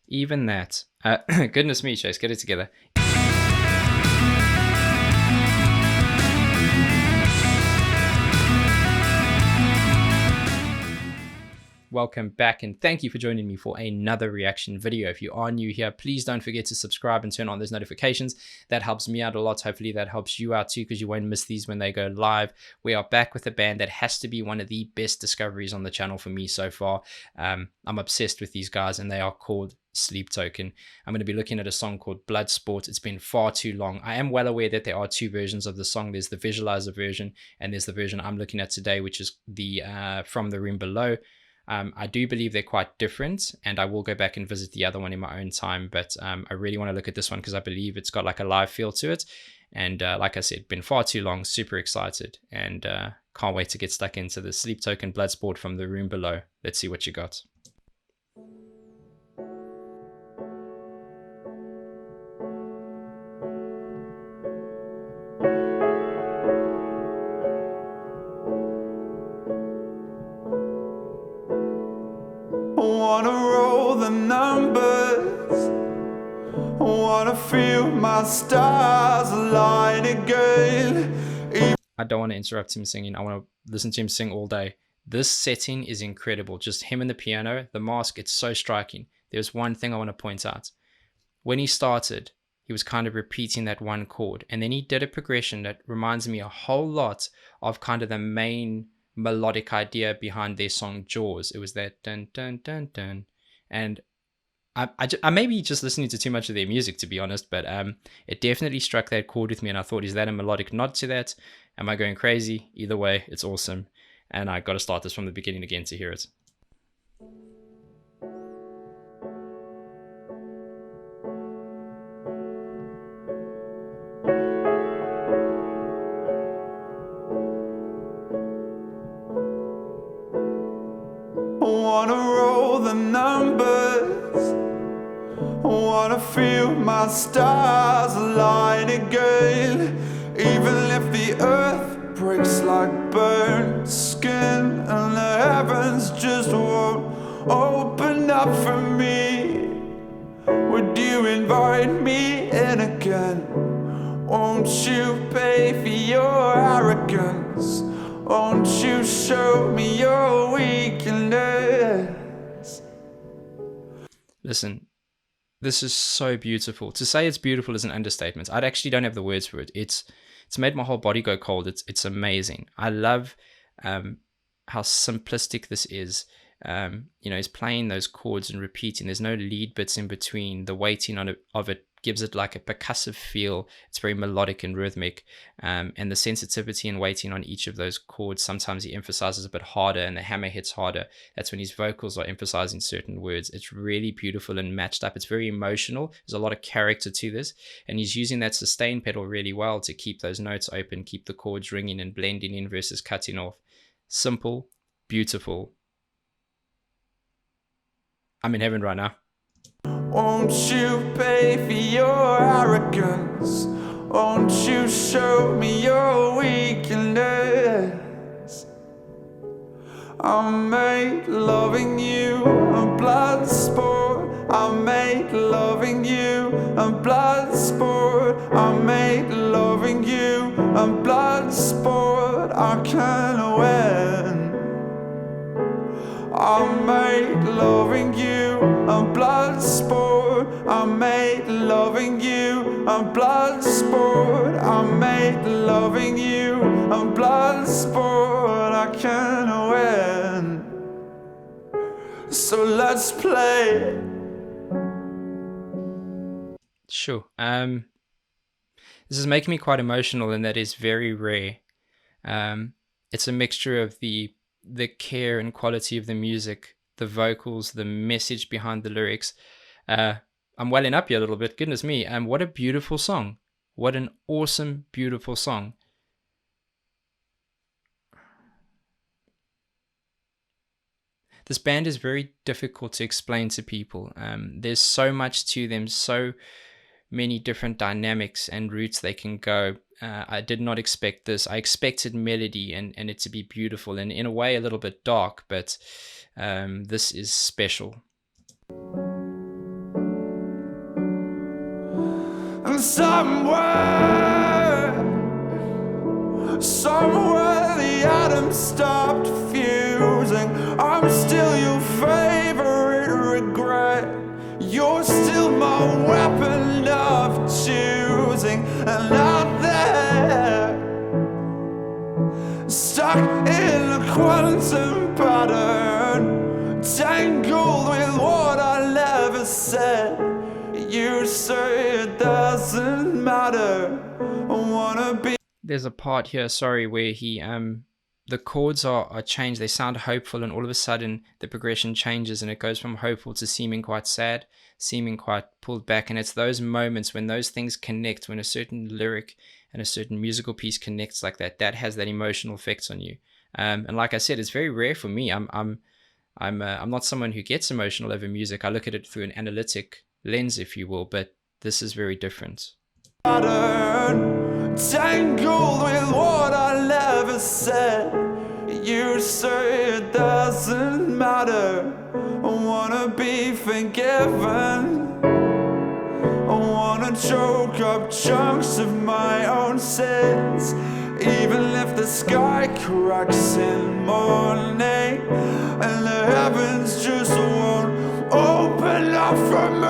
Even that. Goodness me, Chase, get it together. Welcome back, and thank you for joining me for another reaction video. If you are new here, please don't forget to subscribe and turn on those notifications. That helps me out a lot. Hopefully that helps you out too, because you won't miss these when they go live. We are back with a band that has to be one of the best discoveries on the channel for me so far. I'm obsessed with these guys, and they are called Sleep Token. I'm going to be looking at a song called Bloodsport. It's been far too long. I am well aware that there are two versions of the song. There's the visualizer version, and there's the version I'm looking at today, which is the From the Room Below. I do believe they're quite different, and I will go back and visit the other one in my own time, but I really want to look at this one because I believe it's got like a live feel to it. And like I said, been far too long, super excited, and can't wait to get stuck into the Sleep Token Bloodsport From the Room Below. Let's see what you got. Wanna roll the numbers, wanna feel my stars align again. I don't want to interrupt him singing. I want to listen to him sing all day. This setting is incredible. Just him and the piano, the mask, it's so striking. There's one thing I want to point out. When he started, he was kind of repeating that one chord, and then he did a progression that reminds me a whole lot of kind of the main melodic idea behind their song Jaws. It was that dun dun dun dun, and I may be just listening to too much of their music, to be honest, but it definitely struck that chord with me, and I thought, is that a melodic nod to that? Am I going crazy? Either way, it's awesome, and I got to start this from the beginning again to hear it. Wanna roll the numbers, wanna feel my stars align again. Even if the earth breaks like burnt skin, and the heavens just won't open up for me, would you invite me in again? Won't you pay for your arrogance? Won't you show me your weakness? Listen, this is so beautiful. To say it's beautiful is an understatement. I actually don't have the words for it. It's made my whole body go cold. It's amazing. I love how simplistic this is. He's playing those chords and repeating. There's no lead bits in between. The weighting of it gives it like a percussive feel. It's very melodic and rhythmic, and the sensitivity and weighting on each of those chords. Sometimes he emphasizes a bit harder and the hammer hits harder. That's when his vocals are emphasizing certain words. It's really beautiful and matched up. It's very emotional. There's a lot of character to this, and he's using that sustain pedal really well to keep those notes open, keep the chords ringing and blending in versus cutting off. Simple, beautiful. I'm in heaven right now. Won't you pay for your arrogance? Won't you show me your weakness? I made loving you a blood sport. I made loving you a blood sport. I made loving you a blood sport. I can't win. I made loving you a blood sport. I made loving you a blood sport. I made loving you a blood sport. I can't win. So let's play. Sure. This is making me quite emotional, and that is very rare. It's a mixture of the care and quality of the music, the vocals, the message behind the lyrics. I'm welling up here a little bit. Goodness me. What a beautiful song. What an awesome, beautiful song. This band is very difficult to explain to people. There's so much to them, so many different dynamics and routes they can go. I did not expect this. I expected melody and it to be beautiful and in a way a little bit dark, but this is special. And somewhere the atoms stopped fusing. I'm still your favorite regret. You're still my weapon of choosing. And out there, stuck in a quantum pattern, tangled with what I never said. You say it doesn't matter. I wanna be. There's a part here, sorry, where he the chords are changed. They sound hopeful, and all of a sudden the progression changes and it goes from hopeful to seeming quite sad, seeming quite pulled back. And it's those moments when those things connect, when a certain lyric and a certain musical piece connects like that, that has that emotional effect on you. And like I said, it's very rare for me. I'm not someone who gets emotional over music. I look at it through an analytic lens, if you will, but this is very different. Tangled with what I never said. You say it doesn't matter. I wanna be forgiven. I wanna choke up chunks of my own sins. Even if the sky cracks in morning and the heavens just won't open up for me.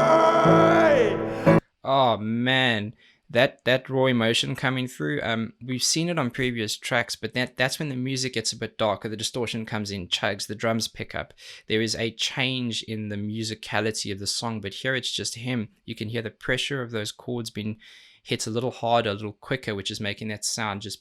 Oh man, that raw emotion coming through. We've seen it on previous tracks, but that's when the music gets a bit darker, the distortion comes in, chugs, the drums pick up. There is a change in the musicality of the song, but here it's just him. You can hear the pressure of those chords being hit a little harder, a little quicker, which is making that sound just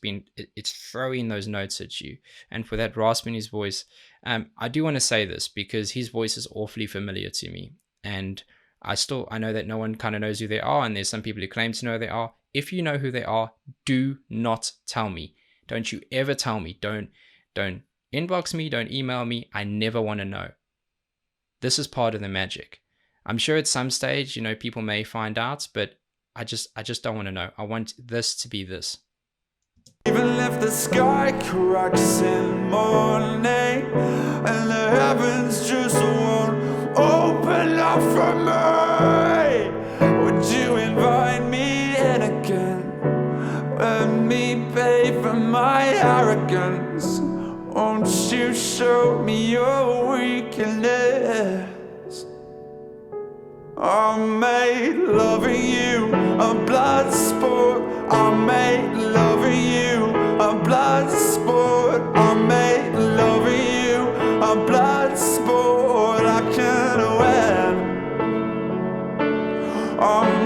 it's throwing those notes at you. And for that rasp in his voice, I do want to say this because his voice is awfully familiar to me, and I know that no one kind of knows who they are, and there's some people who claim to know who they are. If you know who they are, do not tell me. Don't you ever tell me. Don't inbox me, don't email me. I never want to know. This is part of the magic. I'm sure at some stage, people may find out, but I just don't want to know. I want this to be this. Even if the sky cracks in morning and the heavens just won't open up for me, would you invite me in again? Let me pay for my arrogance. Won't you show me your weakness? I made loving you a blood sport. I made loving you a blood sport. I made loving you a blood sport. I can't win. I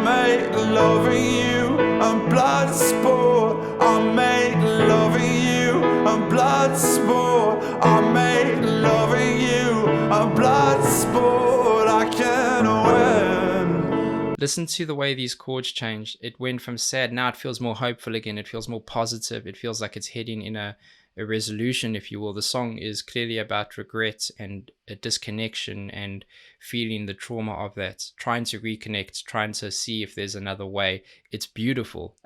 made loving you a blood sport. I made loving you a blood sport. I made loving you a blood sport. I can't win. Listen to the way these chords change. It went from sad, now it feels more hopeful again. It feels more positive. It feels like it's heading in a resolution, if you will. The song is clearly about regret and a disconnection and feeling the trauma of that, trying to reconnect, trying to see if there's another way. It's beautiful.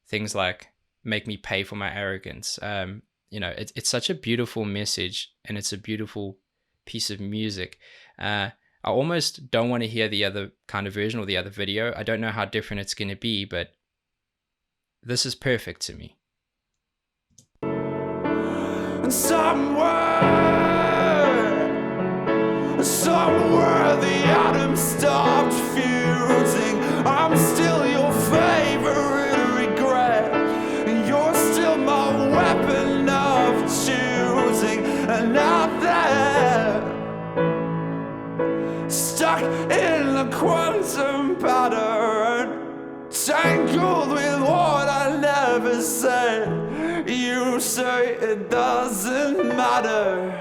Things like make me pay for my arrogance. It's such a beautiful message, and it's a beautiful piece of music. I almost don't want to hear the other kind of version or the other video. I don't know how different it's going to be, but this is perfect to me. And somewhere the atoms stopped fusing. I'm still your favorite regret, and you're still my weapon of choosing. And out there, stuck in a quantum pattern, tangled with what I never said. You say it doesn't matter.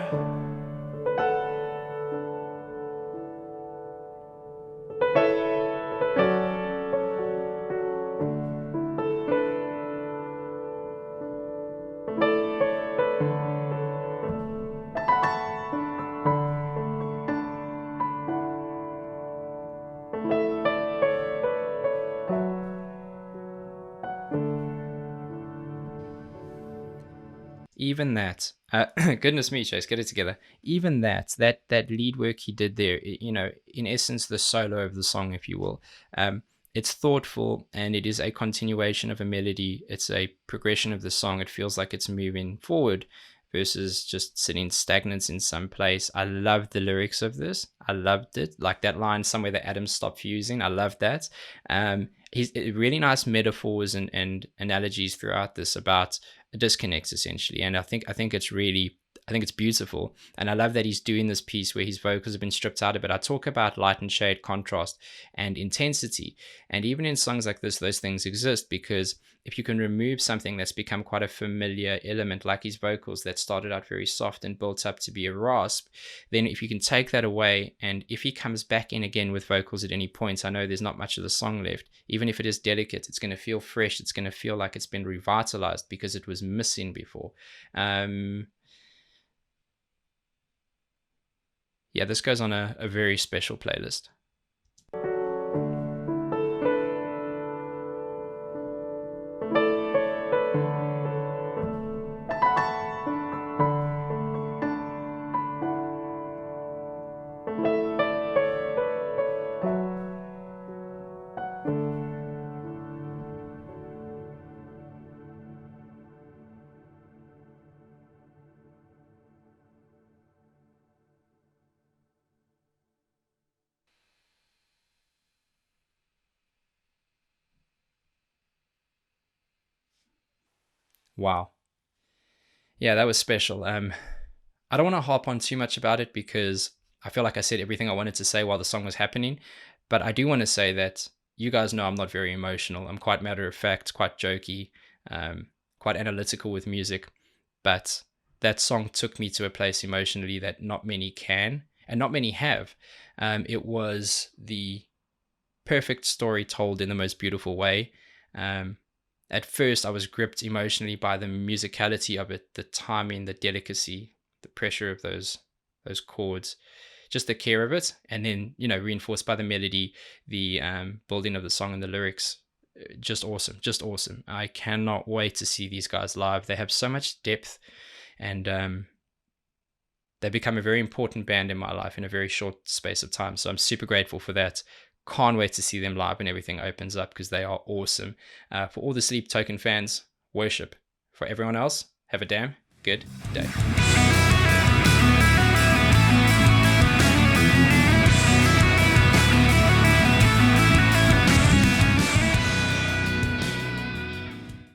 Even that, goodness me, Chase, get it together. Even that lead work he did there, in essence, the solo of the song, if you will, it's thoughtful, and it is a continuation of a melody. It's a progression of the song. It feels like it's moving forward versus just sitting stagnant in some place. I love the lyrics of this. I loved it. Like that line somewhere, that atoms stop fusing. I love that. He's really nice metaphors and analogies throughout this about disconnects essentially. And I think it's beautiful. And I love that he's doing this piece where his vocals have been stripped out a bit. I talk about light and shade, contrast and intensity. And even in songs like this, those things exist, because if you can remove something that's become quite a familiar element, like his vocals that started out very soft and built up to be a rasp, then if you can take that away, and if he comes back in again with vocals at any point, I know there's not much of the song left. Even if it is delicate, it's going to feel fresh. It's going to feel like it's been revitalized because it was missing before. Yeah, this goes on a very special playlist. Wow. Yeah, that was special. I don't want to harp on too much about it because I feel like I said everything I wanted to say while the song was happening. But I do want to say that you guys know I'm not very emotional. I'm quite matter of fact, quite jokey, quite analytical with music. But that song took me to a place emotionally that not many can and not many have. It was the perfect story told in the most beautiful way. At first, I was gripped emotionally by the musicality of it, the timing, the delicacy, the pressure of those chords, just the care of it, and then, reinforced by the melody, the building of the song and the lyrics. Just awesome, just awesome. I cannot wait to see these guys live. They have so much depth, and they become a very important band in my life in a very short space of time. So I'm super grateful for that. Can't wait to see them live when everything opens up, because they are awesome. For all the Sleep Token fans, worship. For everyone else, have a damn good day.